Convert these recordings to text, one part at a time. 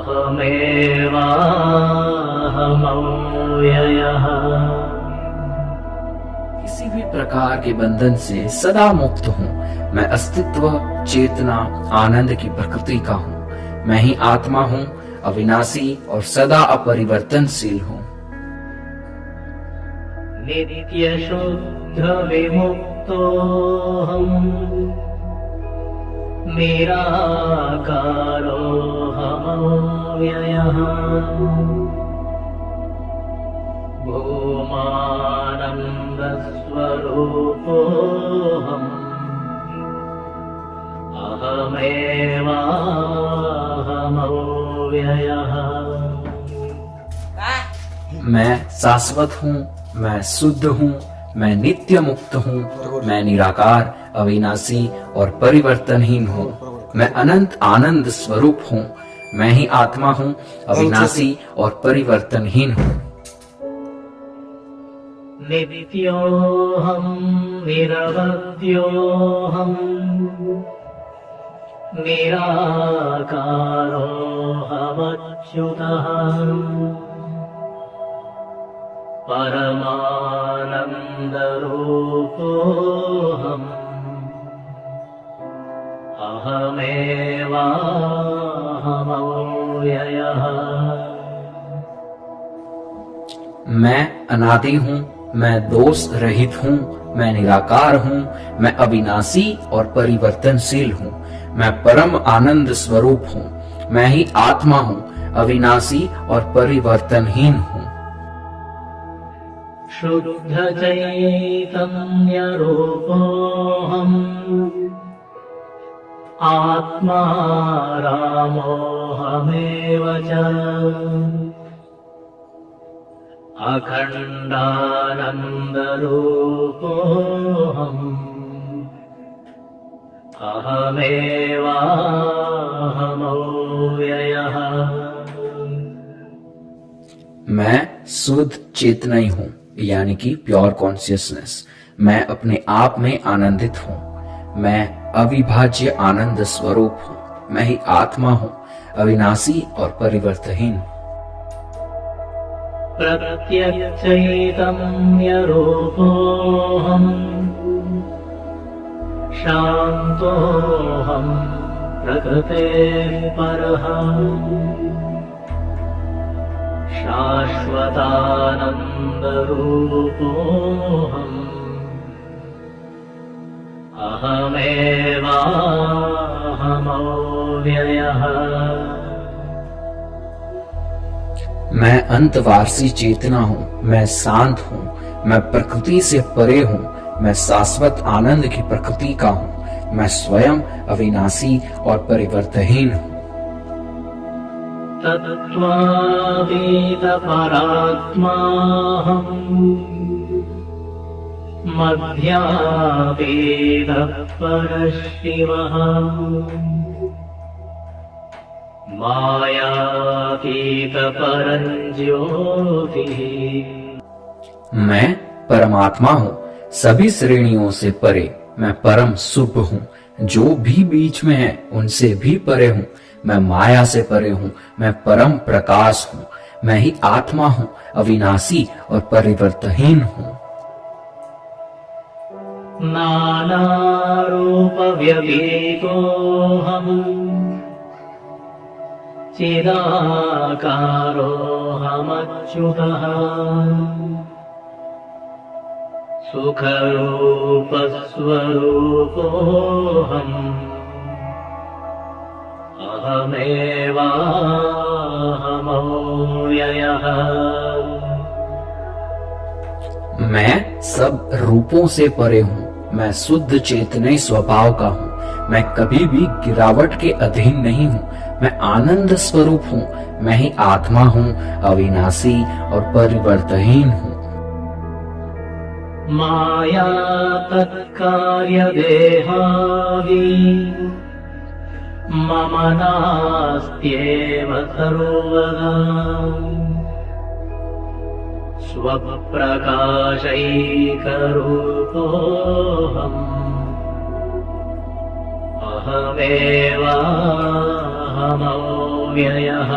अहमेवाहमव्ययः। किसी भी प्रकार के बंधन से सदा मुक्त हूँ। मैं अस्तित्व, चेतना, आनंद की प्रकृति का हूँ। मैं ही आत्मा हूँ, अविनाशी और सदा अपरिवर्तनशील हूँ। नित्य शुद्ध विमुक्तोऽहम्, निराकारोऽहमव्ययः। भूमानन्दस्वरूपोऽहम्, अहमेवाहमव्ययः। मैं शाश्वत हूँ, मैं शुद्ध हूँ, मैं नित्य मुक्त हूँ, मैं निराकार, अविनाशी और परिवर्तनहीन हूँ। मैं अनंत आनंद स्वरूप हूँ। मैं ही आत्मा हूँ, अविनाशी और परिवर्तनहीन हूँ। नित्योऽहम् निरवध्योऽहम्, निराकारोऽहमच्युतः। परमानन्दरूपोऽहम्, अहमेवाहमव्ययः। मैं अनादि हूँ, मैं दोष रहित हूँ, मैं निराकार हूँ, मैं अविनाशी और परिवर्तनशील हूँ। मैं परम आनंद स्वरूप हूँ। मैं ही आत्मा हूँ, अविनाशी और परिवर्तनहीन हूँ। शुद्ध चैतन्य रूपोऽहम्, आत्मा रामोऽहमेव च। अखण्डानन्दरूपोऽहम्, अहमेवाहमव्ययः। मैं शुद्ध चेतनाई हूँ, यानी कि प्योर कॉन्शियसनेस। मैं अपने आप में आनंदित हूँ। मैं अविभाज्य आनंद स्वरूप हूँ। मैं ही आत्मा हूँ, अविनाशी और परिवर्तनहीन। प्रत्यक्षचैतन्य रूपोऽहम्, शान्तोऽहम् प्रकृतेः परः। शाश्वतानन्दरूपोऽहम्, अहमेवाहमव्ययः। मैं अंतवासी चेतना हूँ। मैं शांत हूँ। मैं प्रकृति से परे हूँ। मैं शाश्वत आनंद की प्रकृति का हूँ। मैं स्वयं अविनाशी और परिवर्तनहीन हूँ। तत्त्वातीत परात्माहम्, मध्यातीत परशिवः। मायातीत परञ्ज्योतिः। मैं परमात्मा हूँ, सभी श्रेणियों से परे। मैं परम शुभ हूँ। जो भी बीच में है उनसे भी परे हूँ। मैं माया से परे हूँ। मैं परम प्रकाश हूँ। मैं ही आत्मा हूँ, अविनाशी और परिवर्तनहीन हूँ। नानारूप व्यतीतोऽहम्, चिदाकारोऽहमच्युतः। सुखरूपस्वरूपोऽहम्, अहमेवाहमव्ययः। मैं सब रूपों से परे हूँ। मैं शुद्ध चेतने स्वभाव का हूँ। मैं कभी भी गिरावट के अधीन नहीं हूँ। मैं आनंद स्वरूप हूँ। मैं ही आत्मा हूँ, अविनाशी और परिवर्तनहीन हूँ। माया तत्कार्य देहादि, मम नास्त्येव सर्वदा। स्वप्रकाशैकरूपोऽहम्, अहमेवाहमव्ययः। व्ययः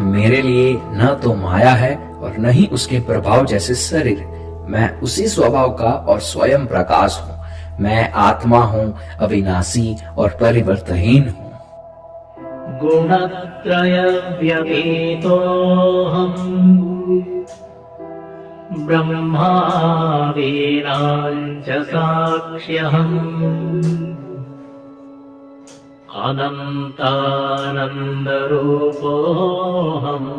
मेरे लिए न तो माया है और न ही उसके प्रभाव जैसे शरीर। मैं उसी स्वभाव का और स्वयं प्रकाश हूँ। मैं आत्मा हूँ, अविनाशी और परिवर्तनहीन हूँ। गुणत्रय व्यतीतोऽहम् ब्रह्मादीनां च साक्ष्यहम् अनन्तानन्दरूपोऽहम्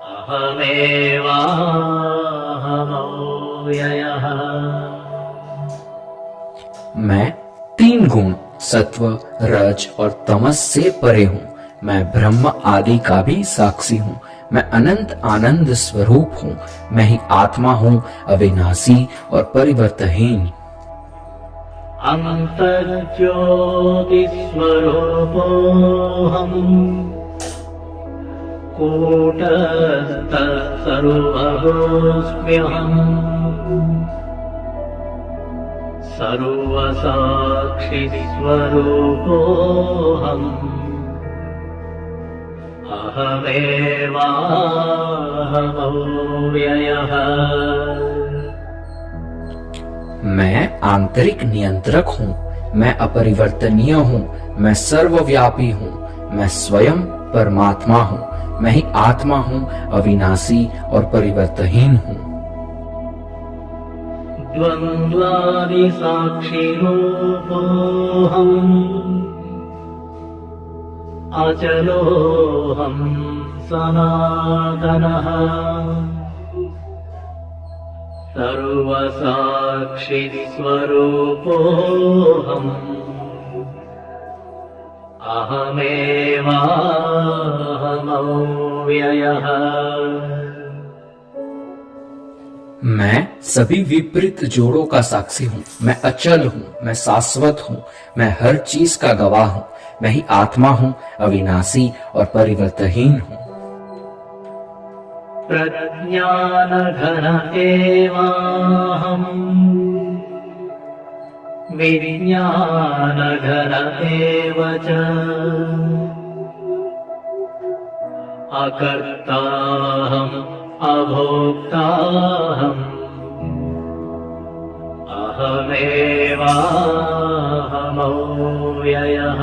अहमेवाहमव्ययः। मैं 3 गुण सत्व, रज और तमस से परे हूँ। मैं ब्रह्म आदि का भी साक्षी हूँ। मैं अनंत आनंद स्वरूप हूँ। मैं ही आत्मा हूँ, अविनाशी और परिवर्तनहीन। अन्तर्ज्योतिस्वरूपोऽहम् कूटस्थः सर्वभूस्म्यहम् सर्वसाक्षिस्वरूपोऽहम् अहमेवाहमव्ययः। मैं आंतरिक नियंत्रक हूँ। मैं अपरिवर्तनीय हूँ। मैं सर्वव्यापी हूँ। मैं स्वयं परमात्मा हूँ। मैं ही आत्मा हूँ, अविनाशी और परिवर्तनहीन हूँ। द्वन्द्वादिसाक्षिरूपोऽहम् अचलोऽहम् सनातनः सर्वसाक्षिस्वरूपोऽहम् अहमेवाहमव्ययः। मैं सभी विपरीत जोड़ों का साक्षी हूँ। मैं अचल हूँ। मैं शाश्वत हूँ। मैं हर चीज का गवाह हूँ। मैं ही आत्मा हूँ, अविनाशी और परिवर्तनहीन हूँ। प्रज्ञानघन एवाहम् विज्ञानघन एव च अकर्ताहम् अभोक्ताहम् अहमेवाहमव्ययः।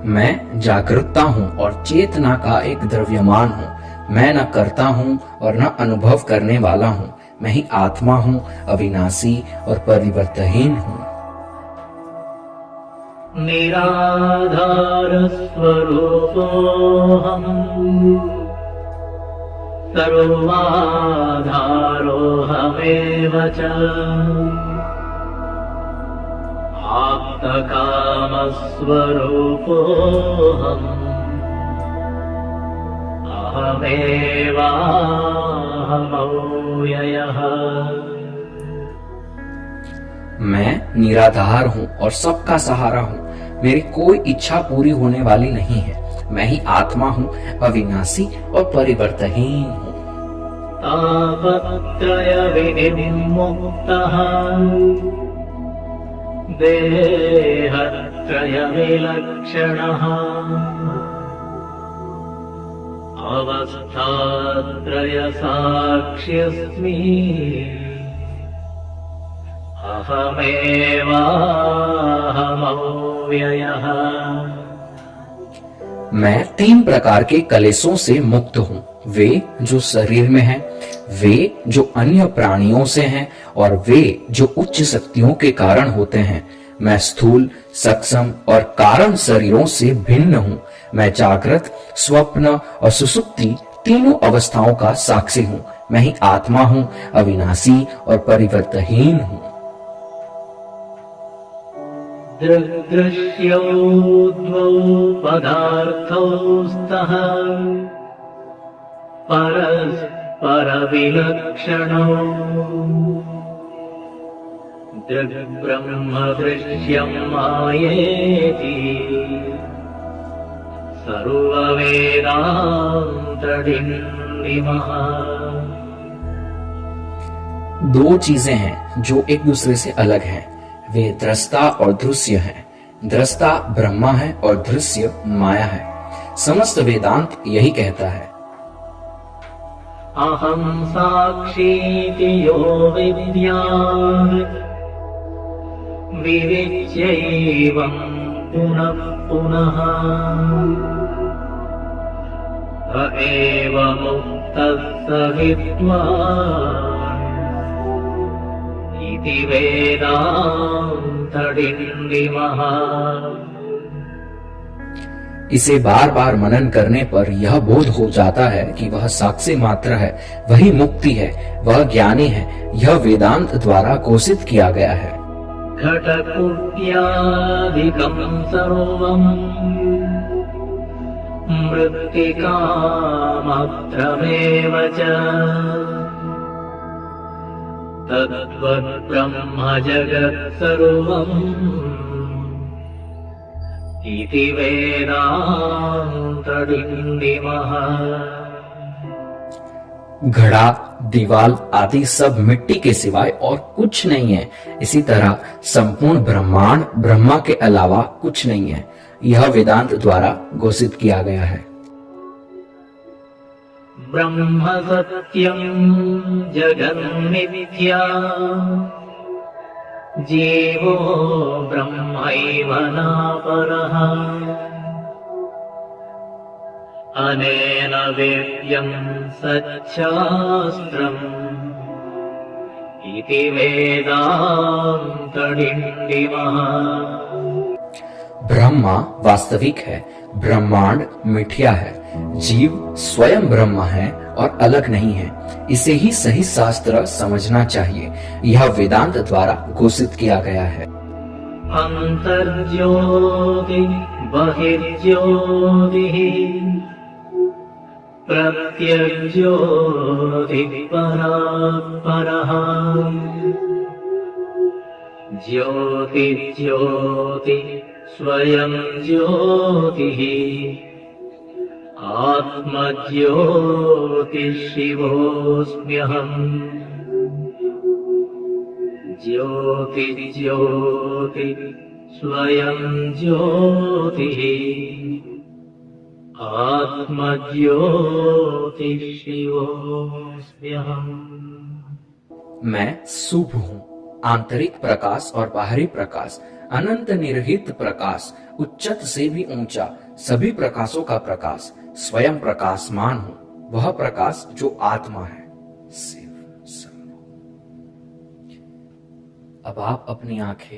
मैं जागरूकता हूँ और चेतना का एक द्रव्यमान हूँ। मैं न करता हूँ और न अनुभव करने वाला हूँ। मैं ही आत्मा हूँ, अविनाशी और परिवर्तनहीन हूँ। निराधार स्वरूपोऽहम् सर्वाधारोऽहमेव च आप्तकामस्वरूपोऽहम् अहमेवाहमव्ययः। मैं निराधार हूँ और सबका सहारा हूँ। मेरी कोई इच्छा पूरी होने वाली नहीं है। मैं ही आत्मा हूँ, अविनाशी और परिवर्तनहीन हूँ। तापत्रय विनिर्मुक्तः देहत्रय विलक्षणः अवस्थात्रय साक्ष्यस्मि अहमेवाहमव्ययः। मैं 3 प्रकार के कलेशों से मुक्त हूँ। वे जो शरीर में हैं, वे जो अन्य प्राणियों से हैं और वे जो उच्च शक्तियों के कारण होते हैं। मैं स्थूल, सक्षम और कारण शरीरों से भिन्न हूँ। मैं जागृत, स्वप्न और सुषुप्ति तीनों अवस्थाओं का साक्षी हूँ। मैं ही आत्मा हूँ, अविनाशी और परिवर्तनहीन हूँ। दृग्दृश्यौ द्वौ पदार्थौ स्तः परस्परविलक्षणौ दृग्ब्रह्मदृश्यं मायेति सर्ववेदान्तडिण्डिमः। 2 चीजें हैं जो एक दूसरे से अलग हैं, वे दृष्टा और दृश्य हैं। दृष्टा ब्रह्मा है और दृश्य माया है। समस्त वेदांत यही कहता है। अहं साक्षीति यो विद्यात् विविच्यैवं पुनः पुनः स एव मुक्तः स विद्वान् इति वेदान्तडिण्डिमः। इसे बार बार मनन करने पर यह बोध हो जाता है कि वह साक्षी मात्र है, वही मुक्ति है, वह ज्ञानी है। यह वेदांत द्वारा घोषित किया गया है। घटकुट्यादिकं सर्वं मृत्तिकामात्रमेव च तद्वद्ब्रह्म जगत् सर्वम् इति वेदान्तडिण्डिमः। घड़ा, दीवाल आदि सब मिट्टी के सिवाय और कुछ नहीं है। इसी तरह संपूर्ण ब्रह्मांड ब्रह्मा के अलावा कुछ नहीं है। यह वेदांत द्वारा घोषित किया गया है। ब्रह्म सत्यं जगन्मिथ्या जीवो ब्रह्मैव नापरः अनेन वेद्यं सच्छास्त्रम् इति वेदान्तडिण्डिमः। ब्रह्मा वास्तविक है, ब्रह्मांड मिथ्या है, जीव स्वयं ब्रह्म है और अलग नहीं है। इसे ही सही शास्त्र समझना चाहिए। यह वेदांत द्वारा घोषित किया गया है। अंतर्ज्योति बहिर्ज्योतिः प्रत्यग्ज्योति परात्परः ज्योतिर्ज्योति स्वयं ज्योतिः आत्मज्योतिशिवोऽस्म्यहम् ज्योतिर्ज्योति स्वयं ज्योतिः आत्मज्योतिशिवोऽस्म्यहम्। मैं शुभ हूँ, आंतरिक प्रकाश और बाहरी प्रकाश, अनंत निर्हित प्रकाश, उच्चत से भी ऊंचा, सभी प्रकाशों का प्रकाश, स्वयं प्रकाशमान हूँ, वह प्रकाश जो आत्मा है। शिव शंभु। अब आप अपनी आंखें